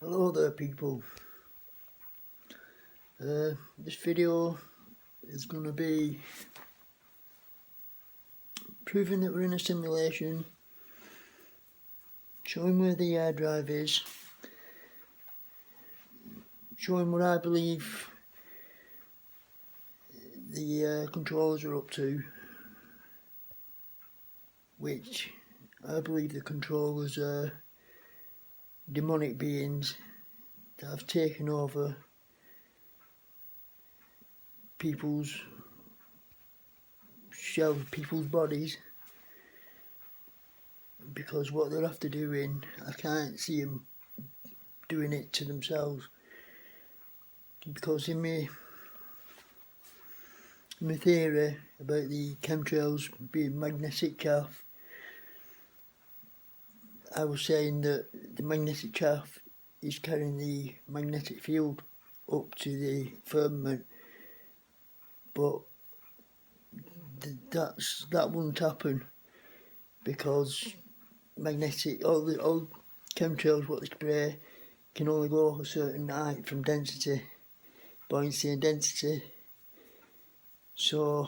Hello there people. This video is going to be proving that we're in a simulation, showing where the hard drive is, showing what I believe the controllers are up to, which I believe the controllers are demonic beings that have taken over people's people's bodies, because what they're after doing, I can't see them doing it to themselves. Because in my theory about the chemtrails being magnetic chaff, I was saying that the magnetic chaff is carrying the magnetic field up to the firmament, but that wouldn't happen, because all chemtrails what they spray can only go a certain height from density, buoyancy and density. So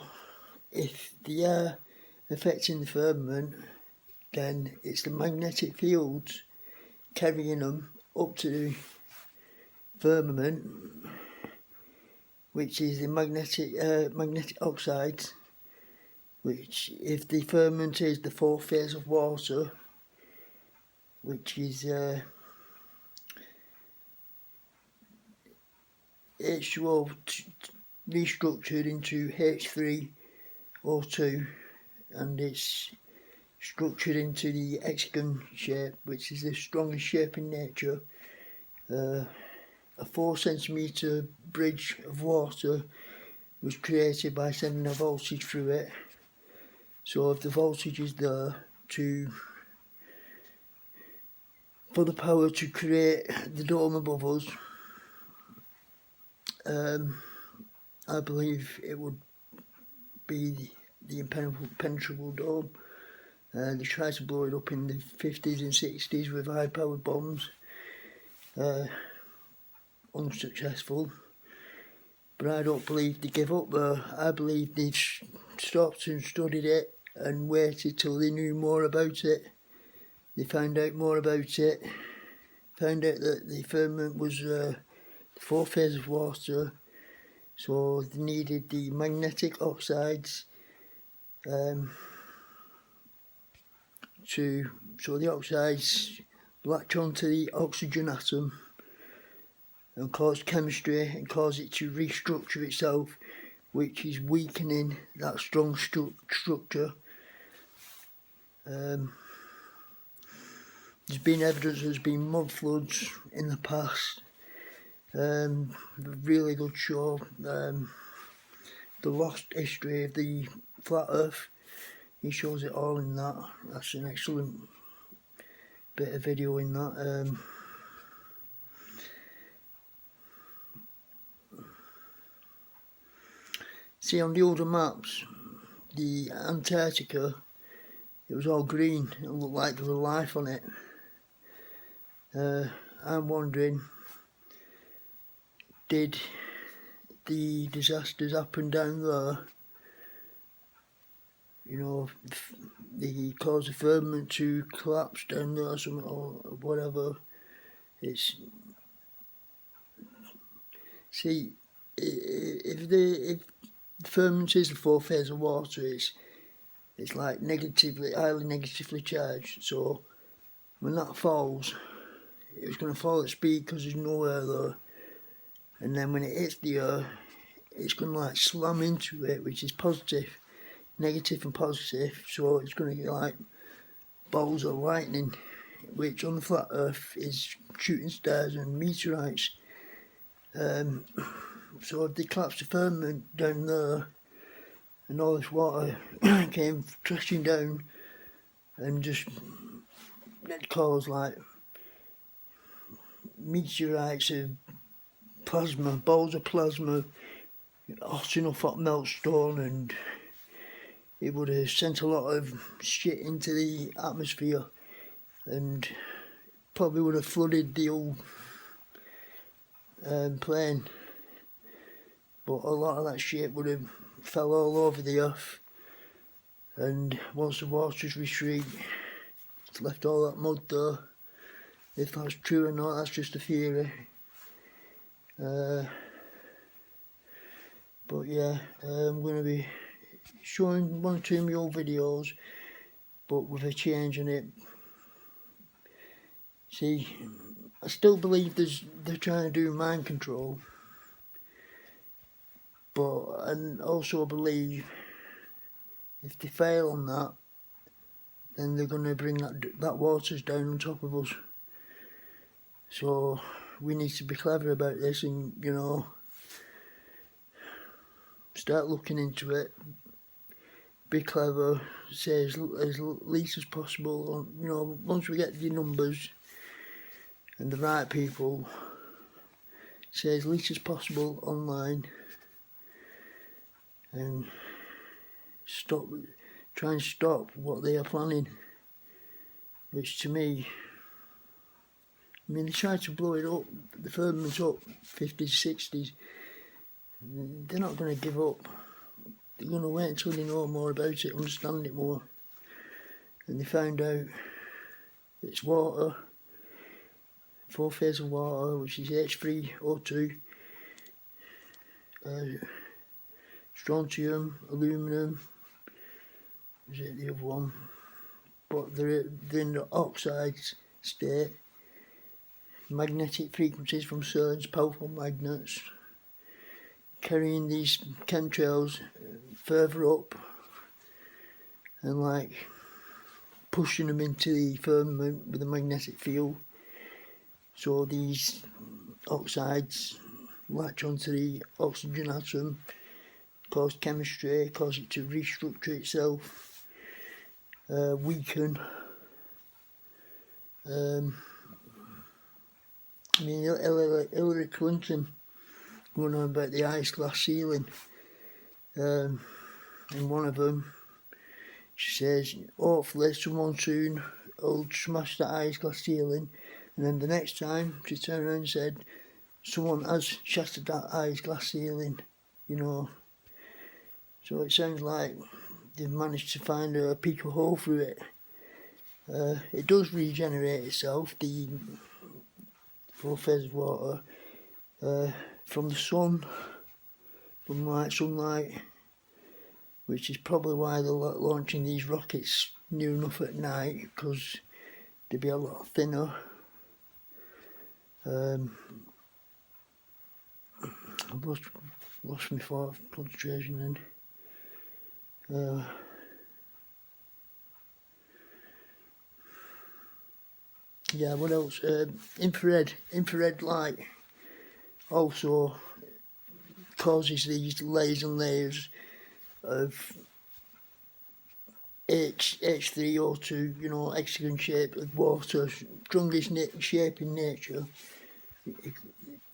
if they are affecting the firmament, then it's the magnetic fields carrying them up to the firmament, which is the magnetic oxides, which, if the firmament is the fourth phase of water, which is H2O restructured into H3O2, and it's structured into the hexagon shape, which is the strongest shape in nature. A 4 centimetre bridge of water was created by sending a voltage through it. So if the voltage is there for the power to create the dome above us, I believe it would be the impenetrable dome. They tried to blow it up in the 50s and 60s with high-powered bombs, unsuccessful. But I don't believe they give up there. I believe they've stopped and studied it and waited till they knew more about it. They found out more about it, found out that the firmament was the fourth phase of water, so they needed the magnetic oxides so the oxides latch onto the oxygen atom and cause chemistry and cause it to restructure itself, which is weakening that strong structure. There's been evidence there's been mud floods in the past. Really good show, The Lost History of the Flat Earth. He shows it all in that. That's an excellent bit of video in that. See, on the older maps, the Antarctica, it was all green. It looked like there was life on it. I'm wondering, did the disasters happen down there? You know, they caused the firmament to collapse down there or something, or whatever. See, if the firmament is the fourth phase of water, it's like highly negatively charged. So when that falls, it's going to fall at speed because there's no air there. And then when it hits the air, it's going to like slam into it, which is positive, negative and positive. So it's going to get like balls of lightning, which on the flat earth is shooting stars and meteorites. So if they collapse the firmament down there and all this water came crashing down and just caused like meteorites of plasma, balls of plasma, hot enough hot meltstone, and it would have sent a lot of shit into the atmosphere and probably would have flooded the whole plane, but a lot of that shit would have fell all over the earth, and once the waters retreat, it's left all that mud there. If that's true or not, that's just a theory. But yeah, I'm going to be showing 1 or 2 of my old videos, but with a change in it. See, I still believe they're trying to do mind control, but I also believe if they fail on that, then they're going to bring that waters down on top of us. So we need to be clever about this, and you know, start looking into it. Be clever, say as least as possible. You know, once we get the numbers and the right people, say as least as possible online, and try and stop what they are planning. Which to me, I mean, they tried to blow it up, the firmament's up 50s, 60s. They're not going to give up. They're going to wait until they know more about it, understand it more. And they found out it's water, 4-phase of water, which is H3O2, strontium, aluminum, is it the other one? But they're in the oxide state. Magnetic frequencies from surge, powerful magnets, carrying these chemtrails further up and like pushing them into the firmament with a magnetic field. So these oxides latch onto the oxygen atom, cause chemistry, cause it to restructure itself, weaken. I mean, Hillary Clinton going on about the ice glass ceiling. In one of them, she says, hopefully someone soon will smash that ice glass ceiling. And then the next time, she turned around and said, someone has shattered that ice glass ceiling, you know. So it sounds like they've managed to find a peak of hole through it. It does regenerate itself, the 4-phase of water, from the sun, from sunlight, which is probably why they're launching these rockets near enough at night, because they'd be a lot thinner. I've lost my thought concentration then. Yeah, what else? Infrared light also causes these layers and layers of H3O2, you know, hexagon shape of water, strongest shape in nature. It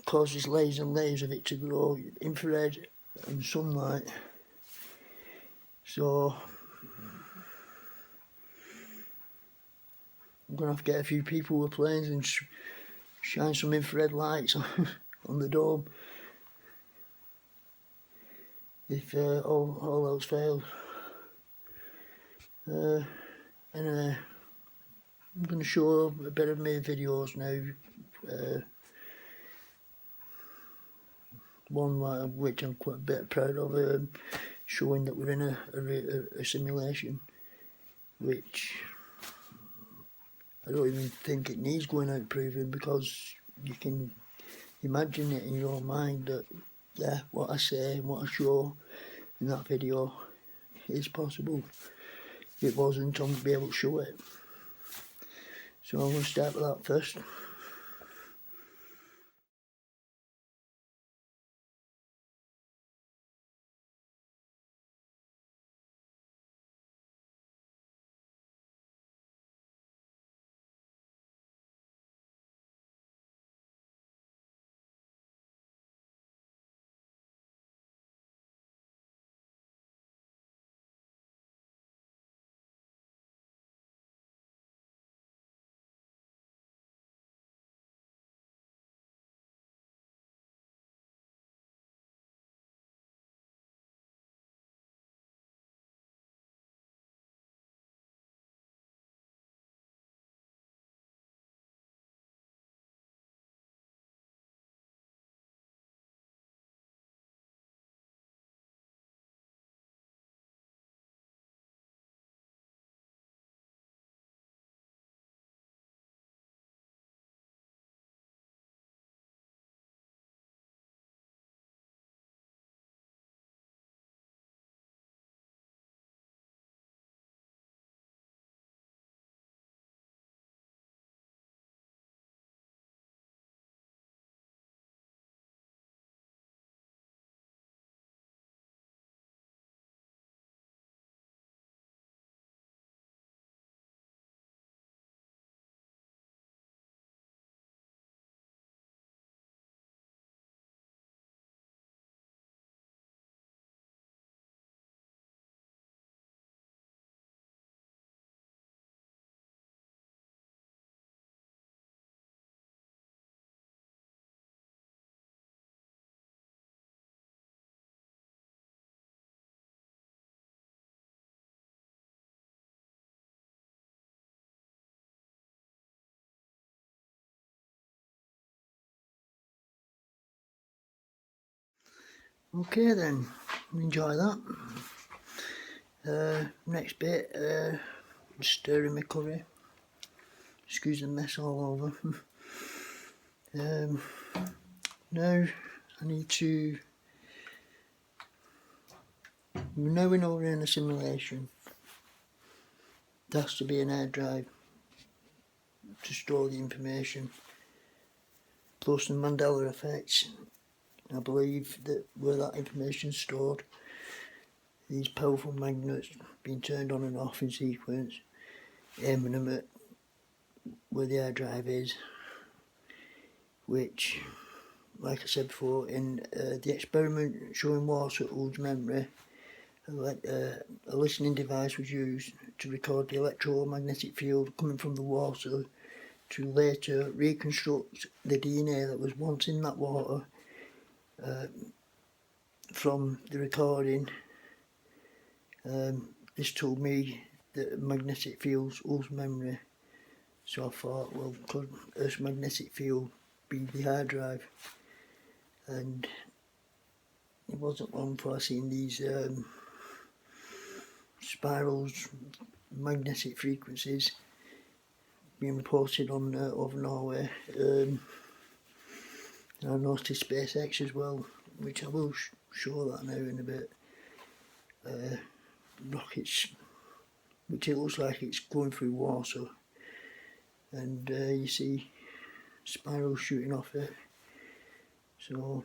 causes layers and layers of it to grow, infrared and sunlight. So I'm going to have to get a few people with planes and shine some infrared lights on the dome if all else fails. Anyway, I'm going to show a bit of my videos now. One which I'm quite a bit proud of, showing that we're in a simulation, which I don't even think it needs going out proving, because you can imagine it in your mind that, yeah, what I say and what I show in that video is possible. If it wasn't, I wouldn't be able to show it. So I'm going to start with that first. Okay then, enjoy that. Next bit, stirring my curry. Excuse the mess all over. Now I need to, knowing we're in a simulation, there has to be an hard drive to store the information, plus the Mandela Effect. I believe that where that information is stored, these powerful magnets being turned on and off in sequence, aiming them at where the hard drive is, which, like I said before, in the experiment showing water holds memory, a listening device was used to record the electromagnetic field coming from the water to later reconstruct the DNA that was once in that water. From the recording, this told me that magnetic fields holds memory, so I thought, well, could Earth's magnetic field be the hard drive? And it wasn't long before I seen these spirals, magnetic frequencies being reported on over Norway. I noticed SpaceX as well, which I will show that now in a bit. Rockets, which it looks like it's going through water, and you see spirals shooting off it. So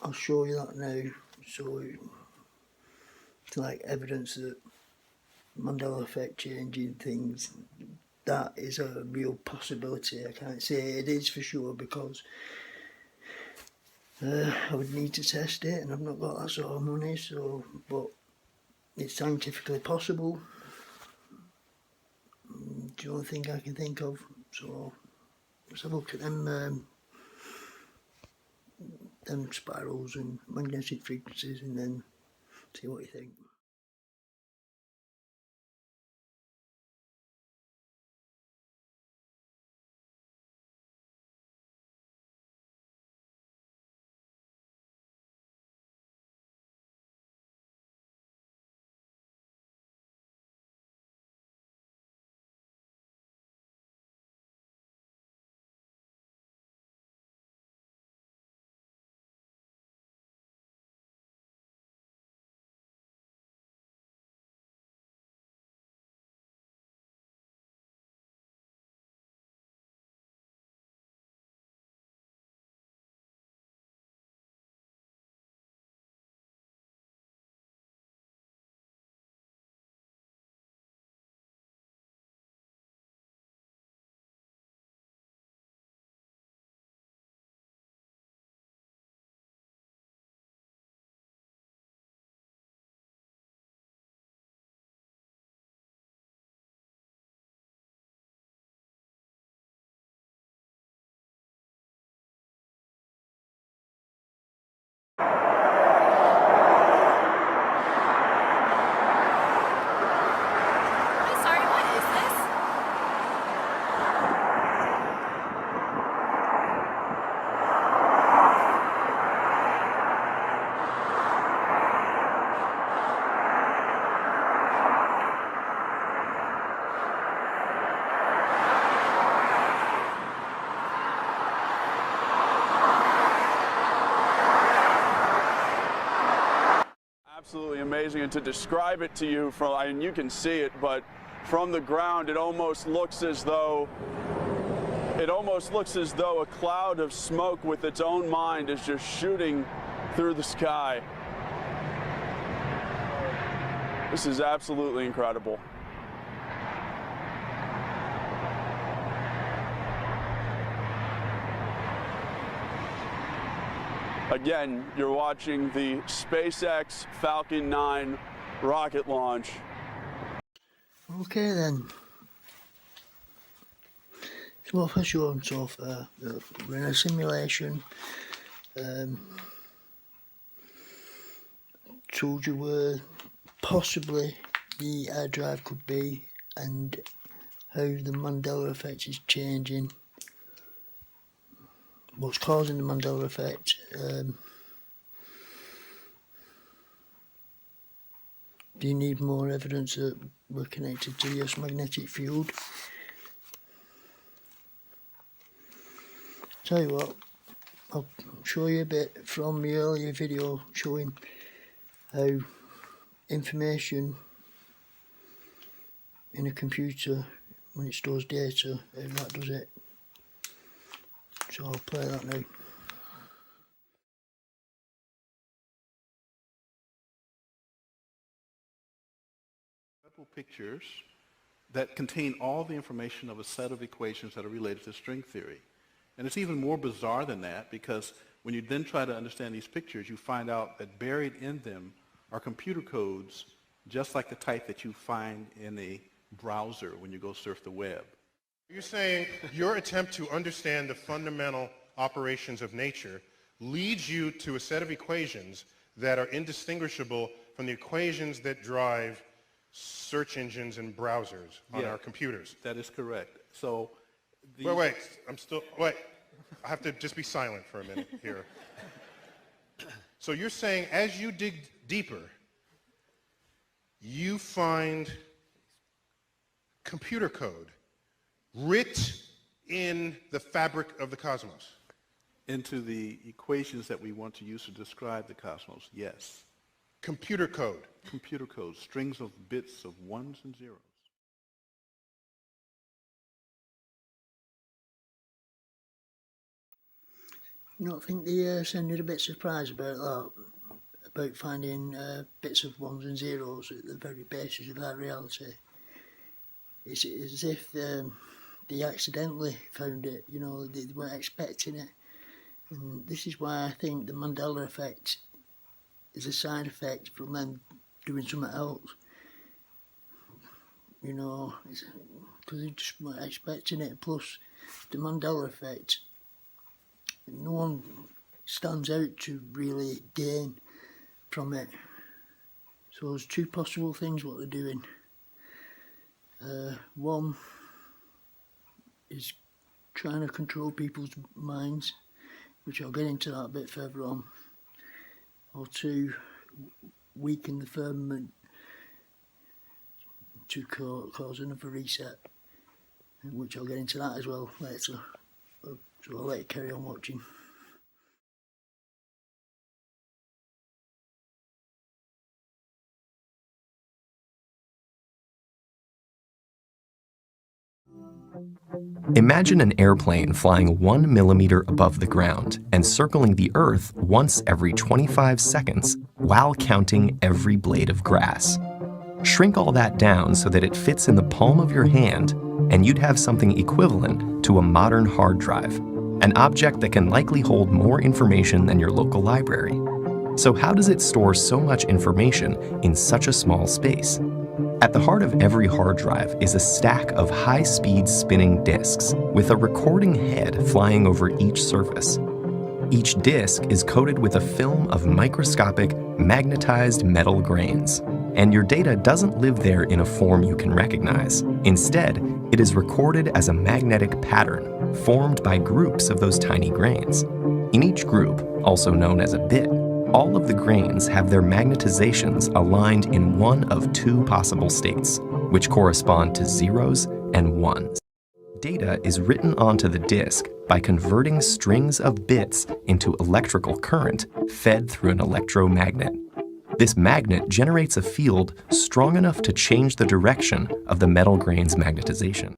I'll show you that now. So it's like evidence that Mandela Effect changing things, that is a real possibility. I can't say it is for sure because I would need to test it, and I've not got that sort of money. So, but it's scientifically possible. The only thing I can think of. So let's have a look at them spirals and magnetic frequencies, and then see what you think. Absolutely amazing, and to describe it to you from, I mean, you can see it, but from the ground it almost looks as though a cloud of smoke with its own mind is just shooting through the sky. This is absolutely incredible. Again, you're watching the SpaceX Falcon 9 rocket launch. Okay then. So for sure so far, we're in a simulation. Told you where possibly the hard drive could be and how the Mandela Effect is changing. What's causing the Mandela Effect? Do you need more evidence that we're connected to the Earth's magnetic field? Tell you what, I'll show you a bit from the earlier video showing how information in a computer, when it stores data, how that does it. So I'll play that now. Pictures that contain all the information of a set of equations that are related to string theory. And it's even more bizarre than that, because when you then try to understand these pictures, you find out that buried in them are computer codes just like the type that you find in a browser when you go surf the web. You're saying your attempt to understand the fundamental operations of nature leads you to a set of equations that are indistinguishable from the equations that drive search engines and browsers on our computers. That is correct. So, wait, I have to just be silent for a minute here. So you're saying as you dig deeper, you find computer code writ in the fabric of the cosmos? Into the equations that we want to use to describe the cosmos, yes. Computer code. Computer code, strings of bits of ones and zeros. You don't think they sounded a bit surprised about that? About finding bits of ones and zeros at the very basis of that reality? It's as if they accidentally found it, you know, they weren't expecting it. And this is why I think the Mandela Effect is a side effect from them doing something else. You know, because they just weren't expecting it. Plus, the Mandela Effect, no one stands out to really gain from it. So there's two possible things what they're doing. One is trying to control people's minds, which I'll get into that a bit further on. Or two, weaken the firmament to cause another reset, which I'll get into that as well later. So I'll let you carry on watching. Imagine an airplane flying 1 millimeter above the ground and circling the Earth once every 25 seconds while counting every blade of grass. Shrink all that down so that it fits in the palm of your hand, and you'd have something equivalent to a modern hard drive, an object that can likely hold more information than your local library. So how does it store so much information in such a small space? At the heart of every hard drive is a stack of high-speed spinning disks with a recording head flying over each surface. Each disk is coated with a film of microscopic, magnetized metal grains, and your data doesn't live there in a form you can recognize. Instead, it is recorded as a magnetic pattern formed by groups of those tiny grains. In each group, also known as a bit, all of the grains have their magnetizations aligned in one of two possible states, which correspond to zeros and ones. Data is written onto the disk by converting strings of bits into electrical current fed through an electromagnet. This magnet generates a field strong enough to change the direction of the metal grain's magnetization.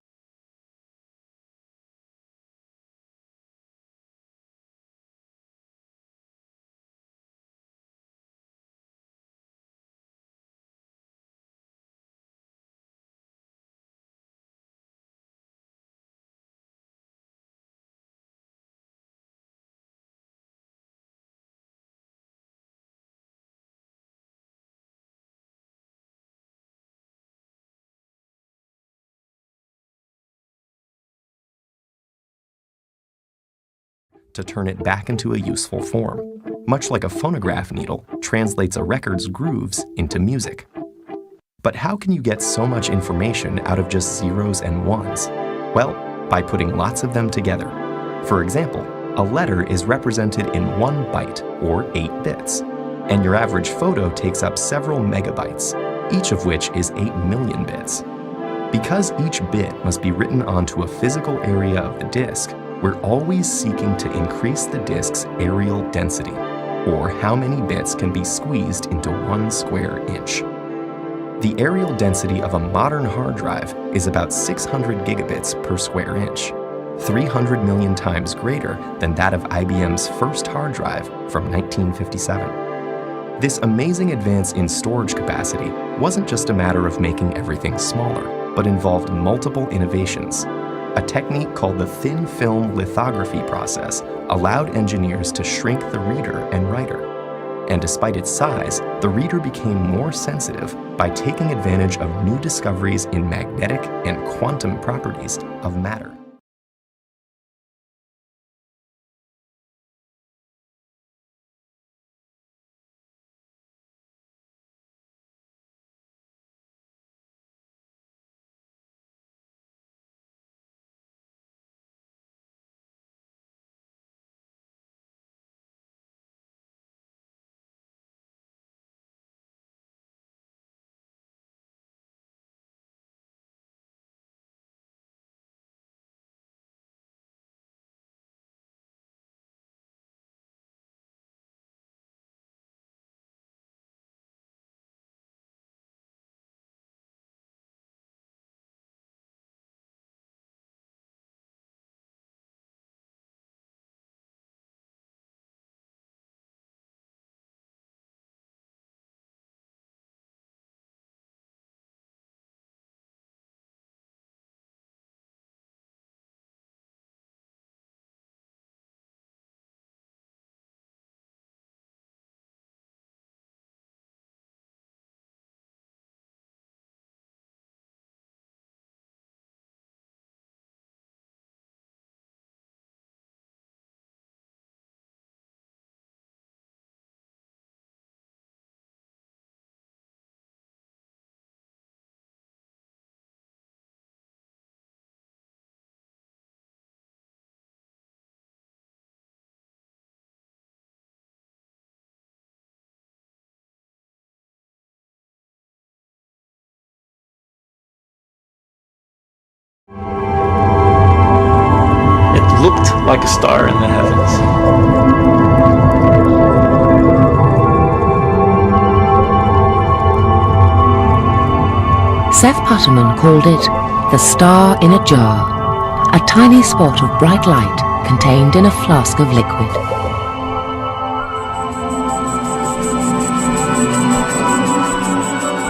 To turn it back into a useful form, much like a phonograph needle translates a record's grooves into music. But how can you get so much information out of just zeros and ones? Well, by putting lots of them together. For example, a letter is represented in 1 byte, or 8 bits, and your average photo takes up several megabytes. each of which is 8 million bits. Because each bit must be written onto a physical area of the disk, we're always seeking to increase the disk's areal density, or how many bits can be squeezed into 1 square inch. The areal density of a modern hard drive is about 600 gigabits per square inch, 300 million times greater than that of IBM's first hard drive from 1957. This amazing advance in storage capacity wasn't just a matter of making everything smaller, but involved multiple innovations. A technique called the thin film lithography process allowed engineers to shrink the reader and writer. And despite its size, the reader became more sensitive by taking advantage of new discoveries in magnetic and quantum properties of matter. It looked like a star in the heavens. Seth Putterman called it the star in a jar, a tiny spot of bright light contained in a flask of liquid.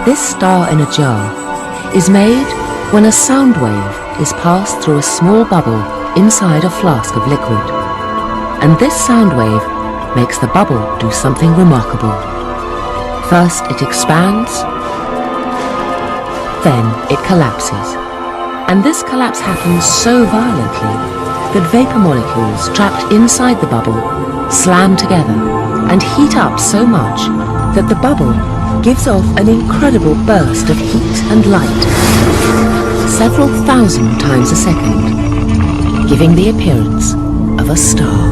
This star in a jar is made when a sound wave is passed through a small bubble inside a flask of liquid. And this sound wave makes the bubble do something remarkable. First it expands, then it collapses. And this collapse happens so violently that vapor molecules trapped inside the bubble slam together and heat up so much that the bubble gives off an incredible burst of heat and light, several thousand times a second, giving the appearance of a star.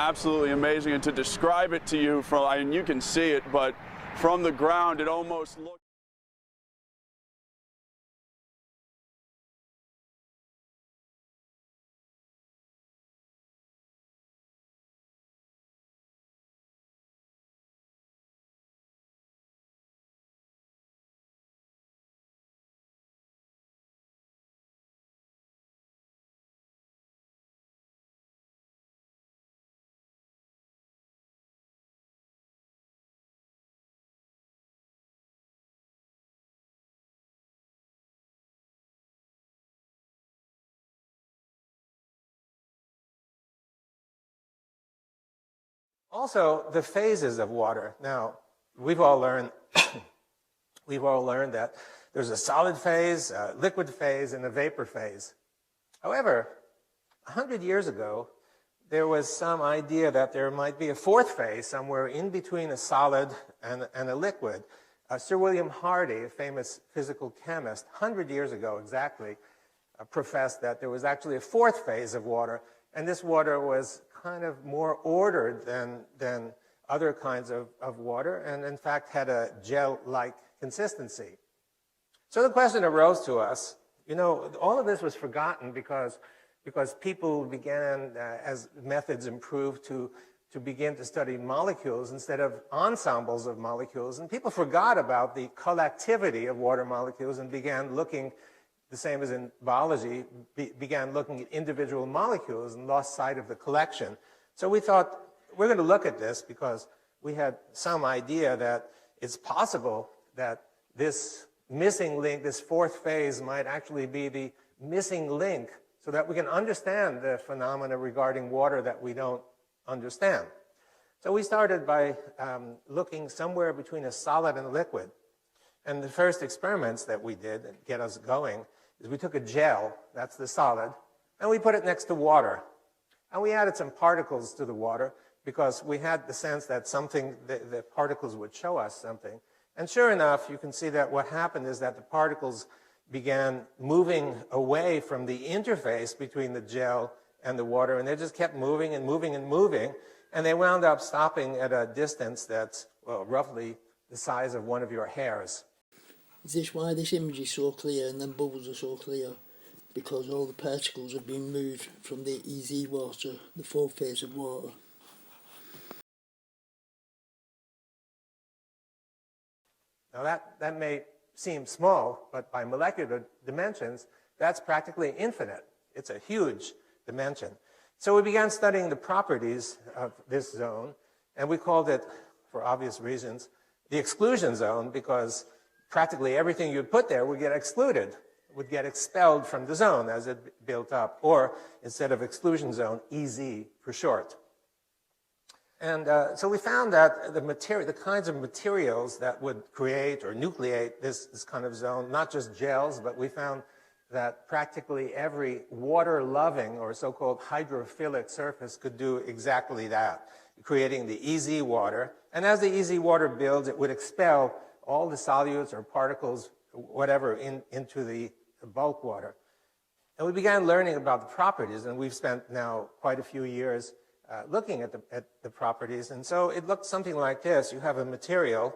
absolutely amazing. And to describe it to you from, I mean, you can see it, but from the ground, it almost looks. Also, the phases of water. Now, we've all learned that there's a solid phase, a liquid phase, and a vapor phase. However, 100 years ago, there was some idea that there might be a fourth phase somewhere in between a solid and a liquid. Sir William Hardy, a famous physical chemist, 100 years ago exactly, professed that there was actually a fourth phase of water, and this water was kind of more ordered than other kinds of water, and in fact had a gel-like consistency. So the question arose to us, you know, all of this was forgotten because people began, as methods improved, to begin to study molecules instead of ensembles of molecules, and people forgot about the collectivity of water molecules and began looking, the same as in biology, began looking at individual molecules and lost sight of the collection. So we thought, we're going to look at this because we had some idea that it's possible that this missing link, this fourth phase, might actually be the missing link so that we can understand the phenomena regarding water that we don't understand. So we started by looking somewhere between a solid and a liquid. And the first experiments that we did that get us going is we took a gel, that's the solid, and we put it next to water. And we added some particles to the water because we had the sense that something, the particles would show us something. And sure enough, you can see that what happened is that the particles began moving away from the interface between the gel and the water, and they just kept moving and moving and moving, and they wound up stopping at a distance that's, well, roughly the size of one of your hairs. Is this why this image is so clear and then bubbles are so clear? Because all the particles have been moved from the EZ water, the fourth phase of water. Now that may seem small, but by molecular dimensions, that's practically infinite. It's a huge dimension. So we began studying the properties of this zone, and we called it, for obvious reasons, the exclusion zone, because practically everything you'd put there would get excluded, would get expelled from the zone as it built up, or instead of exclusion zone, EZ for short. And so we found that the kinds of materials that would create or nucleate this kind of zone, not just gels, but we found that practically every water-loving or so-called hydrophilic surface could do exactly that, creating the EZ water. And as the EZ water builds, it would expel all the solutes or particles, whatever, into the bulk water. And we began learning about the properties, and we've spent now quite a few years looking at the properties. And so it looked something like this. You have a material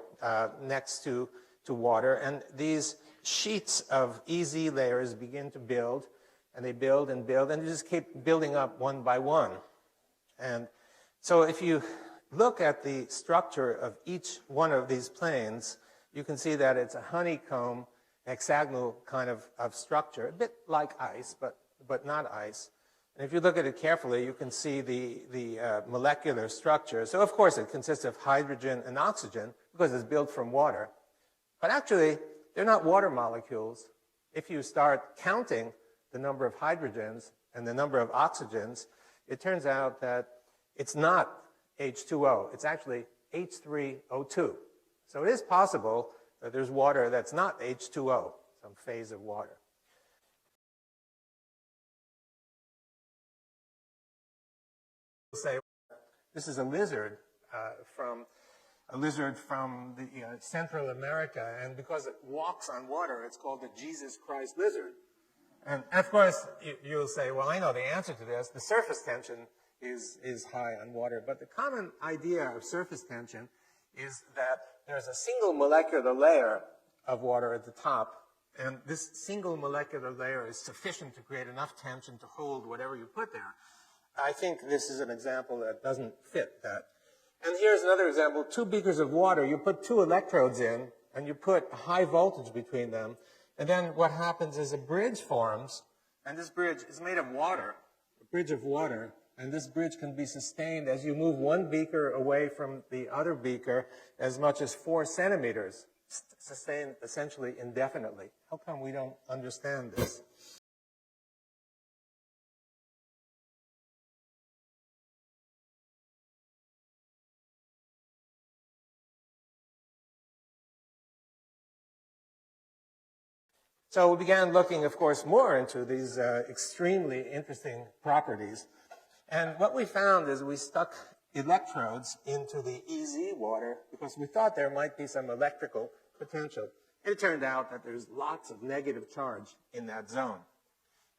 next to water, and these sheets of EZ layers begin to build, and they build and build, and they just keep building up one by one. And so if you look at the structure of each one of these planes, you can see that it's a honeycomb, hexagonal kind of structure, a bit like ice, but not ice. And if you look at it carefully, you can see the molecular structure. So of course it consists of hydrogen and oxygen because it's built from water. But actually, they're not water molecules. If you start counting the number of hydrogens and the number of oxygens, it turns out that it's not H2O. It's actually H3O2. So it is possible that there's water that's not H2O, some phase of water. Say this is a lizard from the Central America, and because it walks on water, it's called the Jesus Christ lizard. And of course, you'll say, well, I know the answer to this. The surface tension is high on water. But the common idea of surface tension is that there's a single molecular layer of water at the top, and this single molecular layer is sufficient to create enough tension to hold whatever you put there. I think this is an example that doesn't fit that. And here's another example. 2 beakers of water, you put 2 electrodes in, and you put a high voltage between them, and then what happens is a bridge forms, and this bridge is made of water, a bridge of water, and this bridge can be sustained as you move one beaker away from the other beaker as much as 4 centimeters, sustained essentially indefinitely. How come we don't understand this? So we began looking, of course, more into these extremely interesting properties. And what we found is we stuck electrodes into the EZ water because we thought there might be some electrical potential. It turned out that there's lots of negative charge in that zone.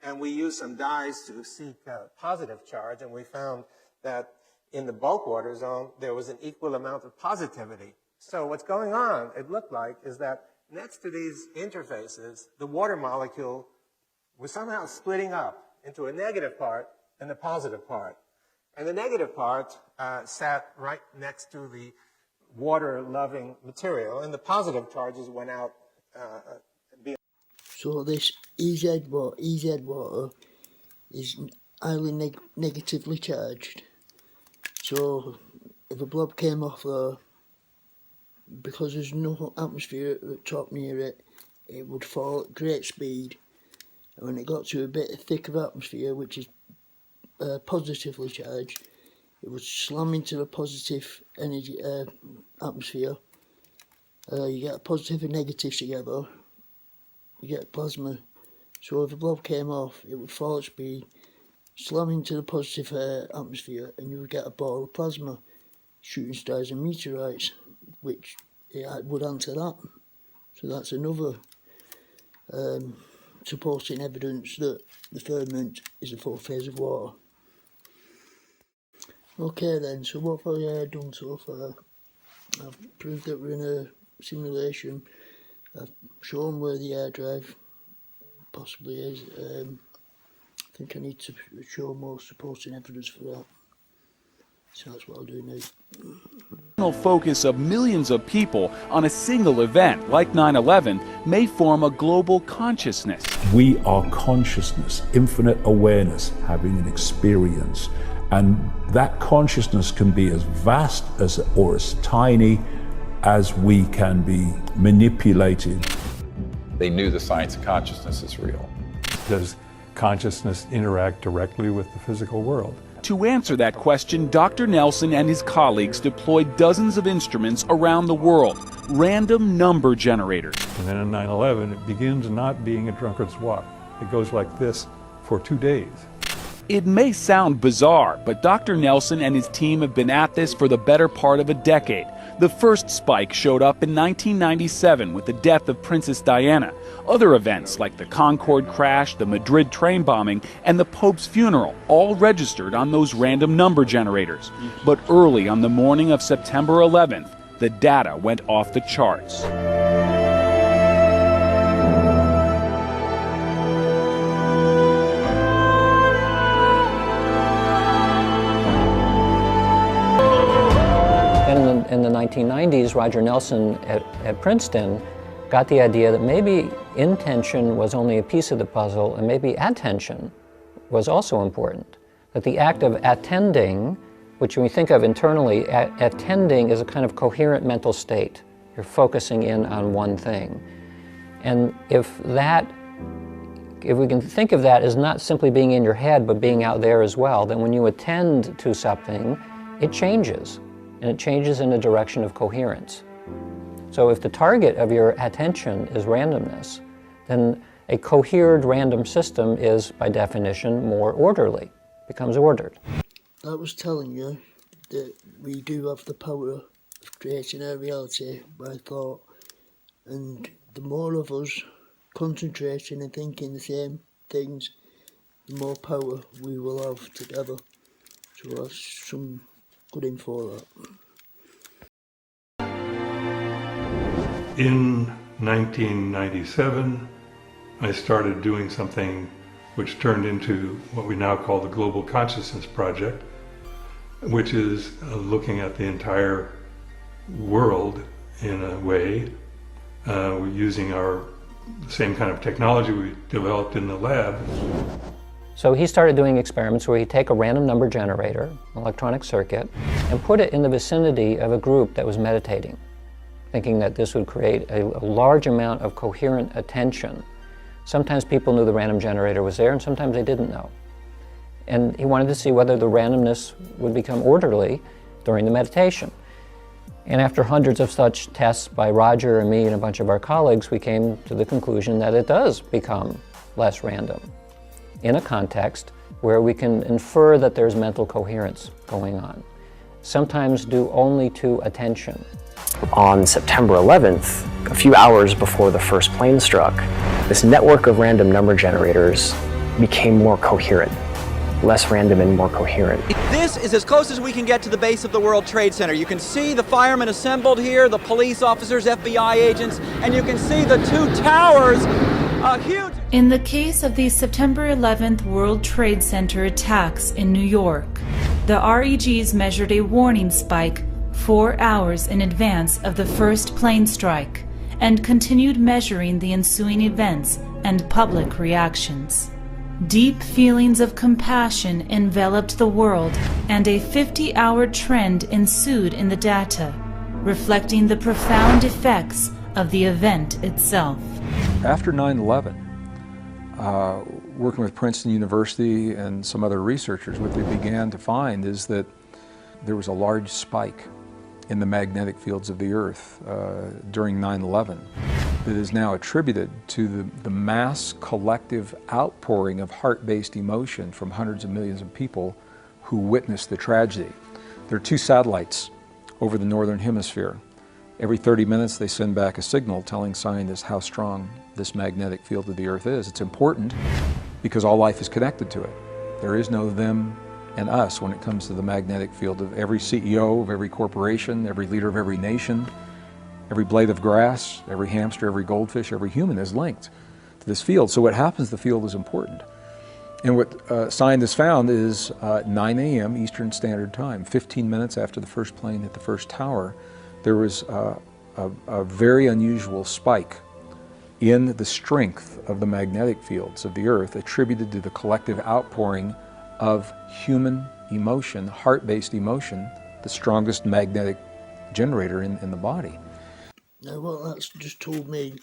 And we used some dyes to seek positive charge, and we found that in the bulk water zone, there was an equal amount of positivity. So what's going on, it looked like, is that next to these interfaces, the water molecule was somehow splitting up into a negative part and the positive part. And the negative part sat right next to the water-loving material, and the positive charges went out. So this EZ water is highly negatively charged. So if a blob came off there, because there's no atmosphere at the top near it, it would fall at great speed. And when it got to a bit thicker atmosphere, which is positively charged, it would slam into the positive energy atmosphere. You get a positive and negative together, you get plasma. So if a blob came off, it would fall at speed, slam into the positive atmosphere, and you would get a ball of plasma, shooting stars and meteorites, which it would answer that. So that's another supporting evidence that the firmament is a 4 phase of water. Okay then, so what have I done so far? I've proved that we're in a simulation. I've shown where the air drive possibly is. I think I need to show more supporting evidence for that. So that's what I'll do now. Focus of millions of people on a single event like 9/11 may form a global consciousness. We are consciousness, infinite awareness, having an experience. And that consciousness can be as vast as or as tiny as we can be manipulated. They knew the science of consciousness is real. Does consciousness interact directly with the physical world? To answer that question, Dr. Nelson and his colleagues deployed dozens of instruments around the world, random number generators. And then in 9/11, it begins not being a drunkard's walk. It goes like this for 2 days. It may sound bizarre, but Dr. Nelson and his team have been at this for the better part of a decade. The first spike showed up in 1997 with the death of Princess Diana. Other events like the Concorde crash, the Madrid train bombing, and the Pope's funeral all registered on those random number generators. But early on the morning of September 11th, the data went off the charts. In the 1990s, Roger Nelson at Princeton got the idea that maybe intention was only a piece of the puzzle, and maybe attention was also important. That the act of attending, which when we think of internally, attending is a kind of coherent mental state. You're focusing in on one thing. And if we can think of that as not simply being in your head, but being out there as well, then when you attend to something, it changes. And it changes in the direction of coherence. So if the target of your attention is randomness, then a cohered random system is, by definition, more orderly, becomes ordered. I was telling you that we do have the power of creating our reality by thought, and the more of us concentrating and thinking the same things, the more power we will have together. So that's some good info, that. In 1997, I started doing something which turned into what we now call the Global Consciousness Project, which is looking at the entire world in a way, using the same kind of technology we developed in the lab. So he started doing experiments where he'd take a random number generator, an electronic circuit, and put it in the vicinity of a group that was meditating, thinking that this would create a large amount of coherent attention. Sometimes people knew the random generator was there, and sometimes they didn't know. And he wanted to see whether the randomness would become orderly during the meditation. And after hundreds of such tests by Roger and me and a bunch of our colleagues, we came to the conclusion that it does become less random in a context where we can infer that there's mental coherence going on, sometimes due only to attention. On September 11th, a few hours before the first plane struck, this network of random number generators became more coherent, less random and more coherent. This is as close as we can get to the base of the World Trade Center. You can see the firemen assembled here, the police officers, FBI agents, and you can see the two towers, huge. In the case of the September 11th World Trade Center attacks in New York, the REGs measured a warning spike 4 hours in advance of the first plane strike and continued measuring the ensuing events and public reactions. Deep feelings of compassion enveloped the world, and a 50-hour trend ensued in the data, reflecting the profound effects of the event itself. After 9/11, working with Princeton University and some other researchers, what they began to find is that there was a large spike in the magnetic fields of the Earth during 9/11 that is now attributed to the mass collective outpouring of heart-based emotion from hundreds of millions of people who witnessed the tragedy. There are 2 satellites over the northern hemisphere. Every 30 minutes they send back a signal telling scientists how strong this magnetic field of the Earth is. It's important because all life is connected to it. There is no them and us when it comes to the magnetic field of every CEO of every corporation, every leader of every nation, every blade of grass, every hamster, every goldfish, every human is linked to this field. So what happens, the field is important. And what scientists found is 9 a.m. Eastern Standard Time, 15 minutes after the first plane hit the first tower, there was a very unusual spike in the strength of the magnetic fields of the Earth attributed to the collective outpouring of human emotion, heart-based emotion, the strongest magnetic generator in the body. Now what that's just told me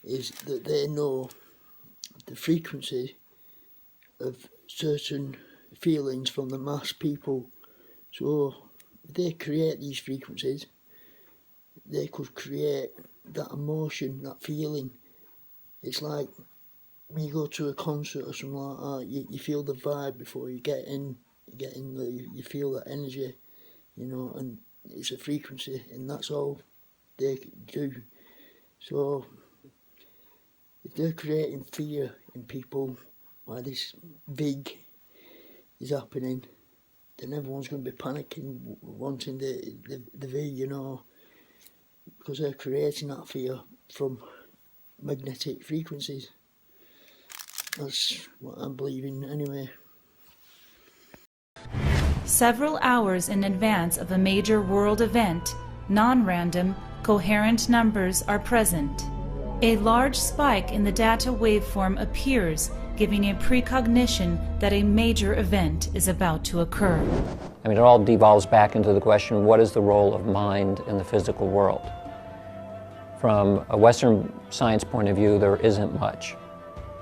is that they know the frequency of certain feelings from the mass people. So if they create these frequencies, they could create that emotion, that feeling. It's like when you go to a concert or something like that, you feel the vibe before you get in, you feel that energy, you know, and it's a frequency, and that's all they do. So if they're creating fear in people while this big is happening, then everyone's going to be panicking, wanting the V, you know, because they're creating that fear from magnetic frequencies. That's what I'm believing anyway. Several hours in advance of a major world event, non-random, coherent numbers are present. A large spike in the data waveform appears, giving a precognition that a major event is about to occur. I mean, it all devolves back into the question, what is the role of mind in the physical world? From a Western science point of view, there isn't much.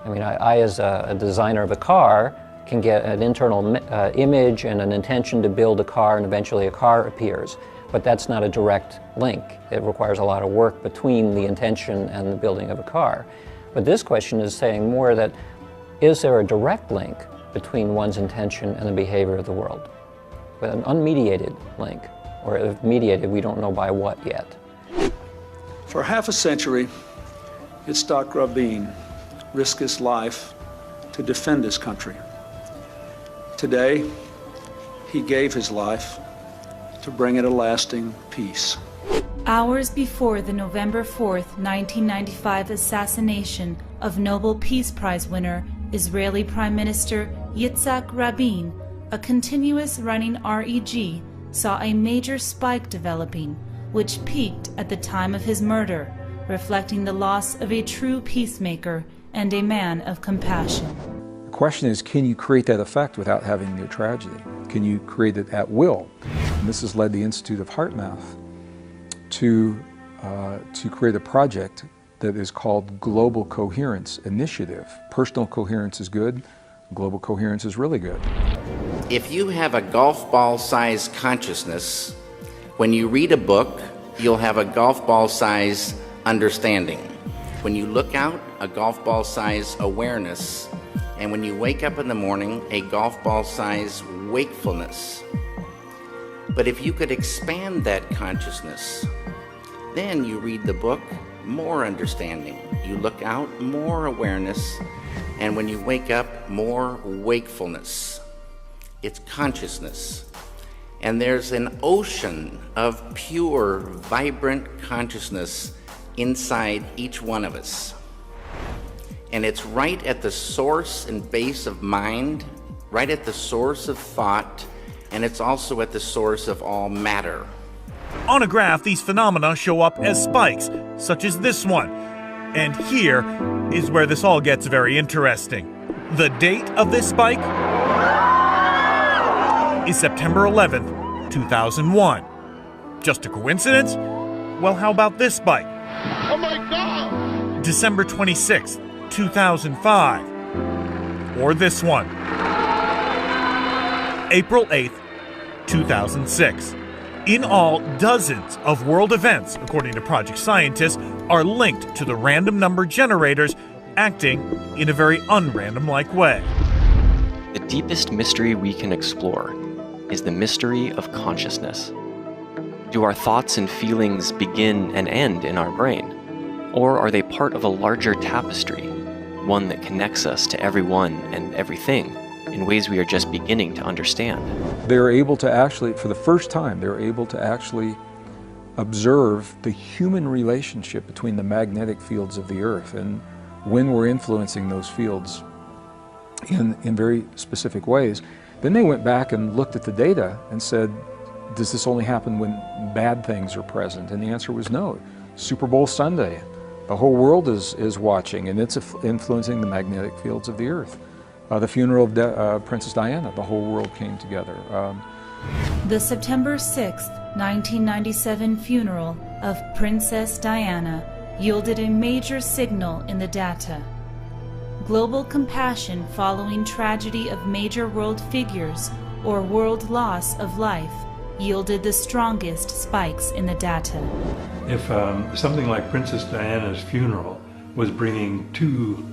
I mean, I as a designer of a car, can get an internal image and an intention to build a car, and eventually a car appears. But that's not a direct link. It requires a lot of work between the intention and the building of a car. But this question is saying more that, is there a direct link between one's intention and the behavior of the world? With an unmediated link, or if mediated, we don't know by what yet. For half a century, Yitzhak Rabin risked his life to defend his country. Today, he gave his life to bring it a lasting peace. Hours before the November 4th, 1995 assassination of Nobel Peace Prize winner Israeli Prime Minister Yitzhak Rabin, a continuous running REG saw a major spike developing, which peaked at the time of his murder, reflecting the loss of a true peacemaker and a man of compassion. The question is, can you create that effect without having a tragedy? Can you create it at will? And this has led the Institute of HeartMath to create a project that is called Global Coherence Initiative. Personal coherence is good, global coherence is really good. If you have a golf ball-sized consciousness, when you read a book, you'll have a golf ball-sized understanding. When you look out, a golf ball-sized awareness. And when you wake up in the morning, a golf ball-sized wakefulness. But if you could expand that consciousness, then you read the book, more understanding. You look out, more awareness. And when you wake up, more wakefulness. It's consciousness. And there's an ocean of pure, vibrant consciousness inside each one of us. And it's right at the source and base of mind, right at the source of thought, and it's also at the source of all matter. On a graph, these phenomena show up as spikes, such as this one. And here is where this all gets very interesting. The date of this spike is September 11th, 2001. Just a coincidence? Well, how about this spike? Oh my God! December 26th, 2005. Or this one. April 8th, 2006. In all, dozens of world events, according to project scientists, are linked to the random number generators acting in a very unrandom-like way. The deepest mystery we can explore is the mystery of consciousness. Do our thoughts and feelings begin and end in our brain? Or are they part of a larger tapestry, one that connects us to everyone and everything in ways we are just beginning to understand? They're able to actually, for the first time, they're able to actually observe the human relationship between the magnetic fields of the Earth and when we're influencing those fields in very specific ways. Then they went back and looked at the data and said, does this only happen when bad things are present? And the answer was no. Super Bowl Sunday, the whole world is watching, and it's influencing the magnetic fields of the Earth. The funeral of Princess Diana, the whole world came together. The September 6, 1997 funeral of Princess Diana yielded a major signal in the data. Global compassion following tragedy of major world figures or world loss of life yielded the strongest spikes in the data. If something like Princess Diana's funeral was bringing 2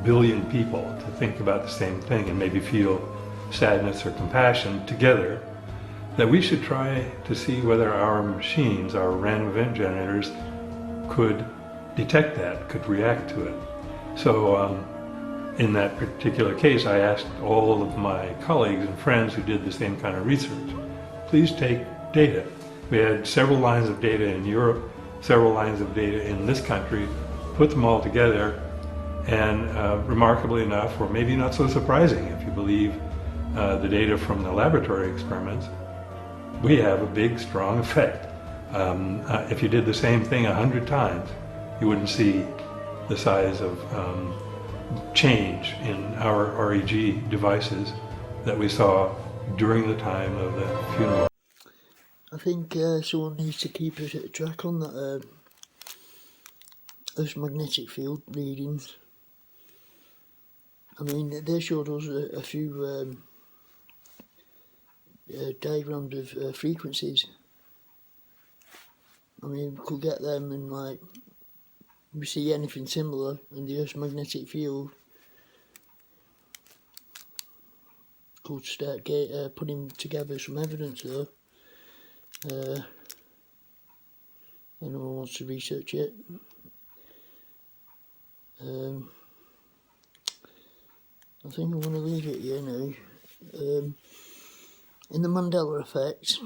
billion people to think about the same thing and maybe feel sadness or compassion together, that we should try to see whether our machines, our random event generators, could detect that, could react to it. So in that particular case, I asked all of my colleagues and friends who did the same kind of research, please take data. We had several lines of data in Europe, several lines of data in this country, put them all together, and remarkably enough, or maybe not so surprising if you believe the data from the laboratory experiments, we have a big, strong effect. If you did the same thing 100 times, you wouldn't see the size of change in our REG devices that we saw during the time of the funeral. I think someone needs to keep a track on that those magnetic field readings. I mean, they showed us a few diagrams of frequencies. I mean, we could get them and like we see anything similar in the Earth's magnetic field, could start putting together some evidence there. Anyone wants to research it? I think I'm going to leave it here now. in the Mandela Effect,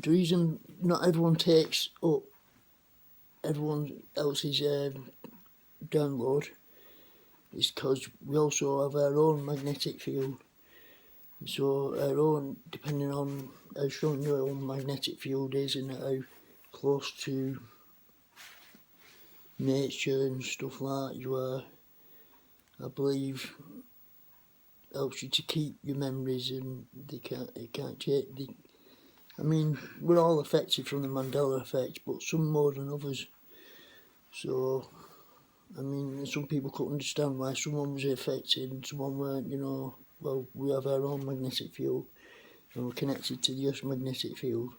the reason not everyone takes up everyone else's download is because we also have our own magnetic field. So our own, depending on how strong your own magnetic field is and how close to nature and stuff like that you are, I believe helps you to keep your memories, and it can't change. I mean, we're all affected from the Mandela Effect, but some more than others. So, I mean, some people couldn't understand why someone was affected and someone weren't, you know. Well, we have our own magnetic field, and we're connected to the Earth's magnetic field,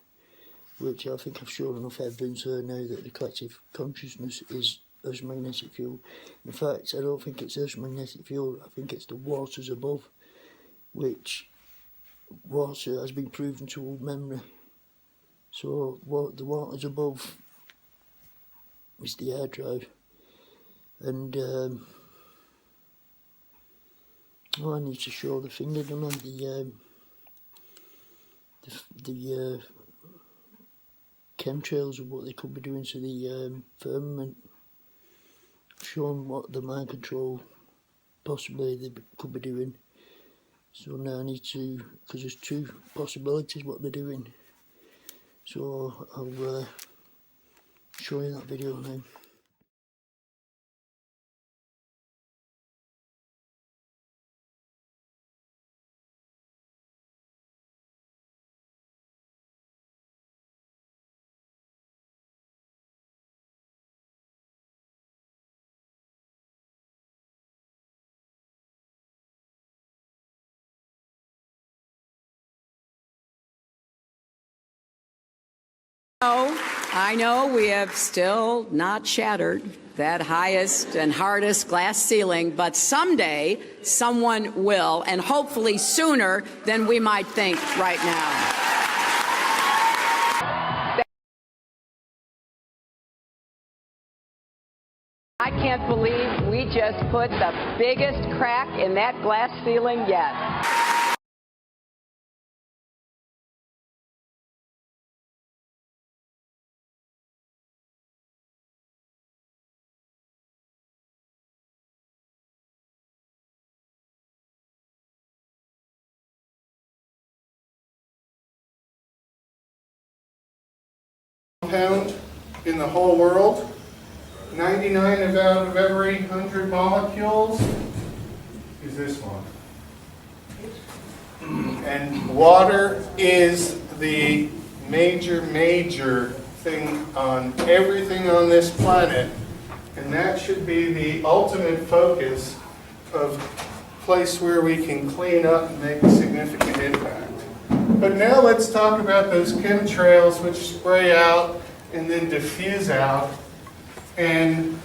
which I think I've shown enough evidence there now that the collective consciousness is Earth's magnetic field. In fact, I don't think it's Earth's magnetic field, I think it's the waters above, which water has been proven to hold memory. So the waters above is the hard drive, and oh, I need to show the finger, don't I? The chemtrails of what they could be doing to the firmament. I've shown what the mind control possibly they could be doing. So now I need to, because there's two possibilities what they're doing. So I'll show you that video now. I know we have still not shattered that highest and hardest glass ceiling, but someday someone will, and hopefully sooner than we might think right now. I can't believe we just put the biggest crack in that glass ceiling yet. Compound in the whole world. 99 out of every 100 molecules is this one. And water is the major thing on everything on this planet, and that should be the ultimate focus of place where we can clean up and make a significant impact. But now let's talk about those chemtrails which spray out and then diffuse out. And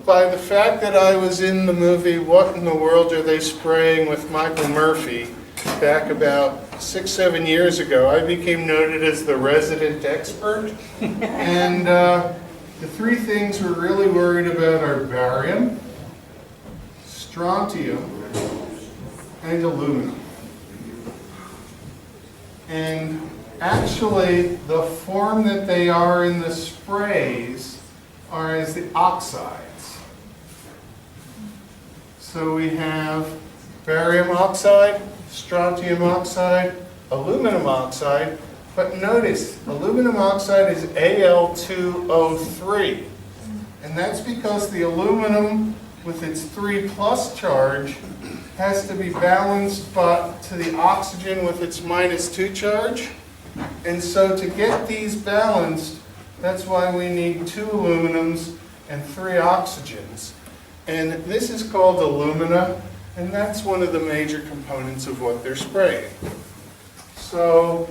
by the fact that I was in the movie What in the World Are They Spraying with Michael Murphy back about 6-7 years ago, I became noted as the resident expert. And the three things we're really worried about are barium, strontium, and aluminum. And actually, the form that they are in the sprays are as the oxides. So we have barium oxide, strontium oxide, aluminum oxide, but notice aluminum oxide is Al2O3. And that's because the aluminum with its 3+ charge has to be balanced to the oxygen with its -2 charge. And so to get these balanced, that's why we need 2 aluminums and 3 oxygens. And this is called alumina, and that's one of the major components of what they're spraying. So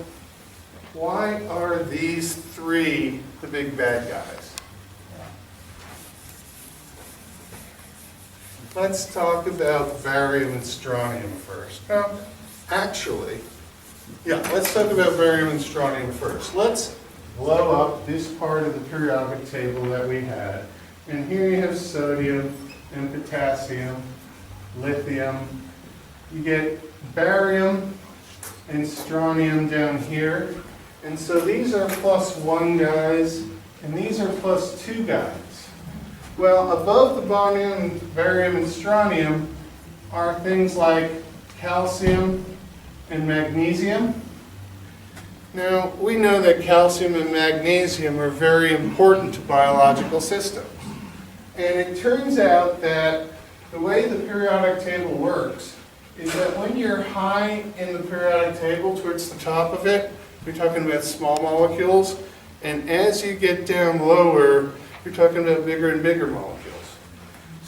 why are these 3 the big bad guys? Let's talk about barium and strontium first. Now, actually, let's talk about barium and strontium first. Let's blow up this part of the periodic table that we had. And here you have sodium and potassium, lithium. You get barium and strontium down here. And so these are +1 guys, and these are +2 guys. Well, above the barium, and strontium are things like calcium and magnesium. Now, we know that calcium and magnesium are very important to biological systems. And it turns out that the way the periodic table works is that when you're high in the periodic table towards the top of it, you're talking about small molecules, and as you get down lower, you're talking about bigger and bigger molecules.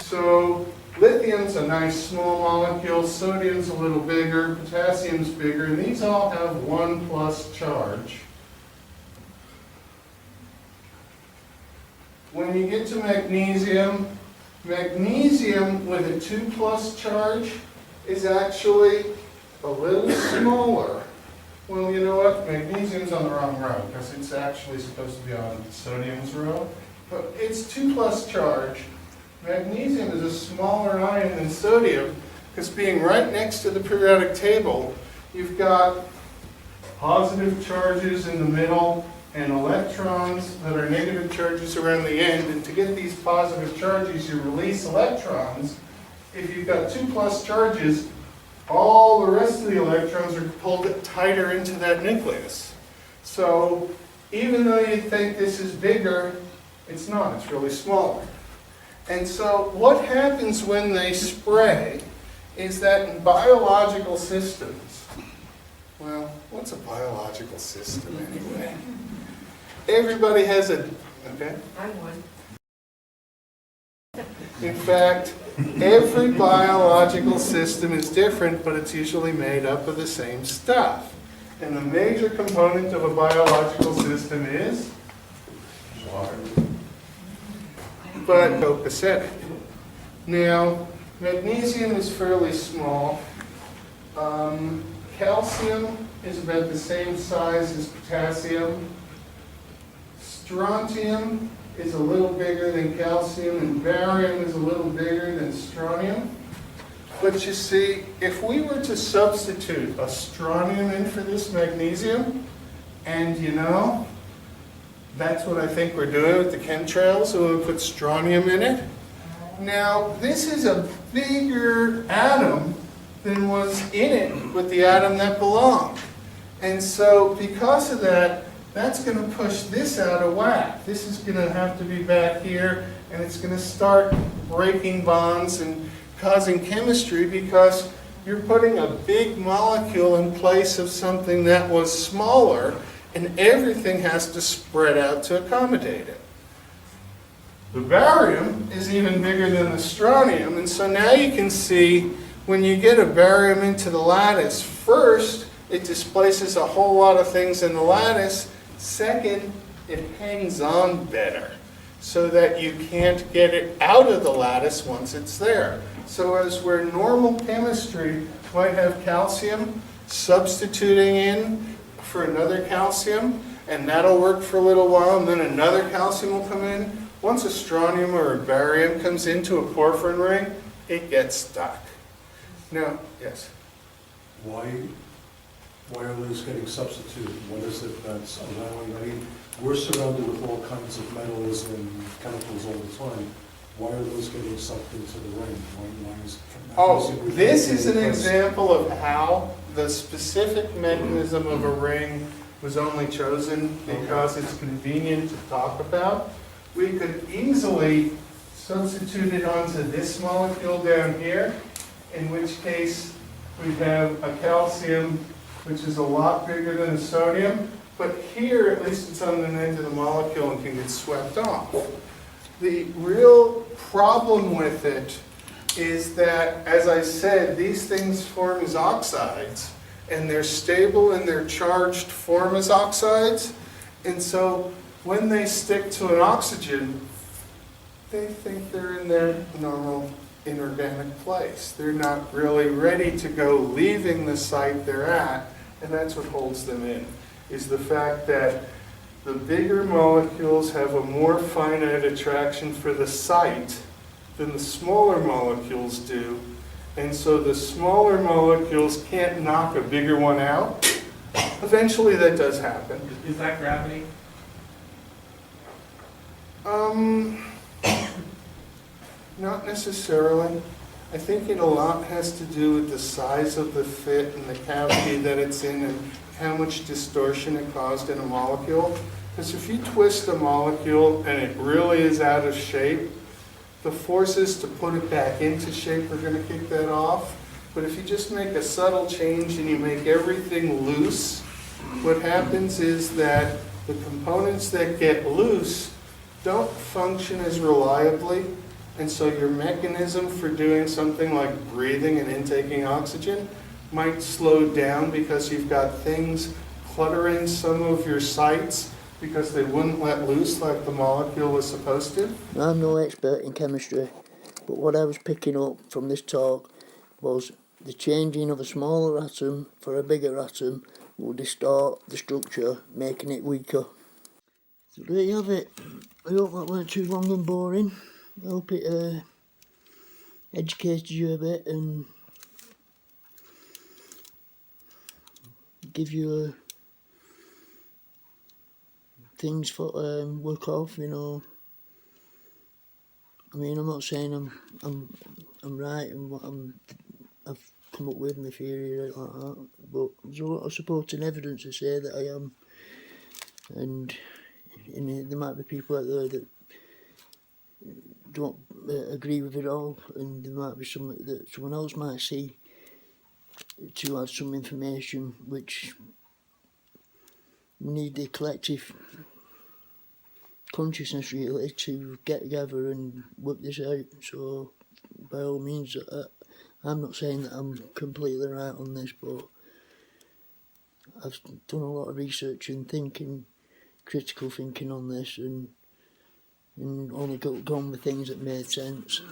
So lithium's a nice small molecule, sodium's a little bigger, potassium's bigger, and these all have 1+ charge. When you get to magnesium, magnesium with a 2+ charge is actually a little smaller. Well, you know what? Magnesium's on the wrong row because it's actually supposed to be on sodium's row. But it's 2+ charge. Magnesium is a smaller ion than sodium because being right next to the periodic table, you've got positive charges in the middle and electrons that are negative charges around the end. And to get these positive charges, you release electrons. If you've got 2+ charges, all the rest of the electrons are pulled tighter into that nucleus. So even though you think this is bigger, it's not. It's really smaller. And so what happens when they spray is that in biological systems, well, what's a biological system anyway? Everybody has a, okay? I'm one. In fact, every biological system is different, but it's usually made up of the same stuff. And the major component of a biological system is water. But copacetic. Now, magnesium is fairly small. Calcium is about the same size as potassium. Strontium is a little bigger than calcium, and barium is a little bigger than strontium. But you see, if we were to substitute a strontium in for this magnesium, and you know, that's what I think we're doing with the chemtrails, so we put strontium in it. Now, this is a bigger atom than was in it with the atom that belonged. And so, because of that, that's going to push this out of whack. This is going to have to be back here, and it's going to start breaking bonds and causing chemistry because you're putting a big molecule in place of something that was smaller, and everything has to spread out to accommodate it. The barium is even bigger than the strontium, and so now you can see when you get a barium into the lattice, first, it displaces a whole lot of things in the lattice. Second, it hangs on better so that you can't get it out of the lattice once it's there. So as where normal chemistry might have calcium substituting in for another calcium, and that'll work for a little while, and then another calcium will come in. Once a strontium or a barium comes into a porphyrin ring, it gets stuck. Now, yes? Why are those getting substituted? What is it that's allowing? I mean, we're surrounded with all kinds of metals and chemicals all the time. Why are those getting sucked into the ring? This is an example of how the specific mechanism of a ring was only chosen because it's convenient to talk about. We could easily substitute it onto this molecule down here, in which case we have a calcium which is a lot bigger than a sodium, but here at least it's on the end of the molecule and can get swept off. The real problem with it is that, as I said, these things form as oxides, and they're stable in their charged form as oxides, and so when they stick to an oxygen, they think they're in their normal inorganic place. They're not really ready to go leaving the site they're at, and that's what holds them in, is the fact that the bigger molecules have a more finite attraction for the site than the smaller molecules do, and so the smaller molecules can't knock a bigger one out. Eventually that does happen. Is that gravity? Not necessarily. I think it a lot has to do with the size of the fit and the cavity that it's in and how much distortion it caused in a molecule. Because if you twist a molecule and it really is out of shape, the forces to put it back into shape are going to kick that off. But if you just make a subtle change and you make everything loose, what happens is that the components that get loose don't function as reliably, and so your mechanism for doing something like breathing and intaking oxygen might slow down because you've got things cluttering some of your sites because they wouldn't let loose like the molecule was supposed to. I'm no expert in chemistry, but what I was picking up from this talk was the changing of a smaller atom for a bigger atom will distort the structure, making it weaker. So there you have it. I hope that weren't too long and boring. I hope it educated you a bit and give you things for work off, you know. I mean, I'm not saying I'm right and what I've come up with my theory right like that, but there's a lot of supporting evidence to say that I am, and there might be people out there that don't agree with it all, and there might be something that someone else might see to add some information, which we need the collective consciousness really to get together and work this out. So by all means, I'm not saying that I'm completely right on this, but I've done a lot of research and thinking, critical thinking on this, and only gone with things that made sense,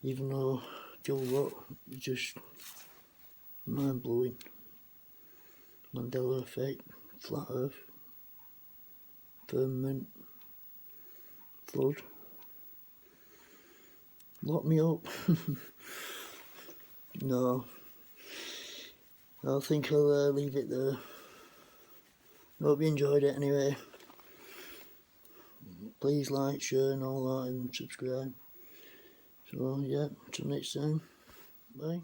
even though the whole lot is just mind-blowing. Mandela Effect, flat earth, firmament, flood. Lock me up. No, I think I'll leave it there. Hope you enjoyed it anyway. Please like, share and all that and subscribe. So yeah, till next time, bye.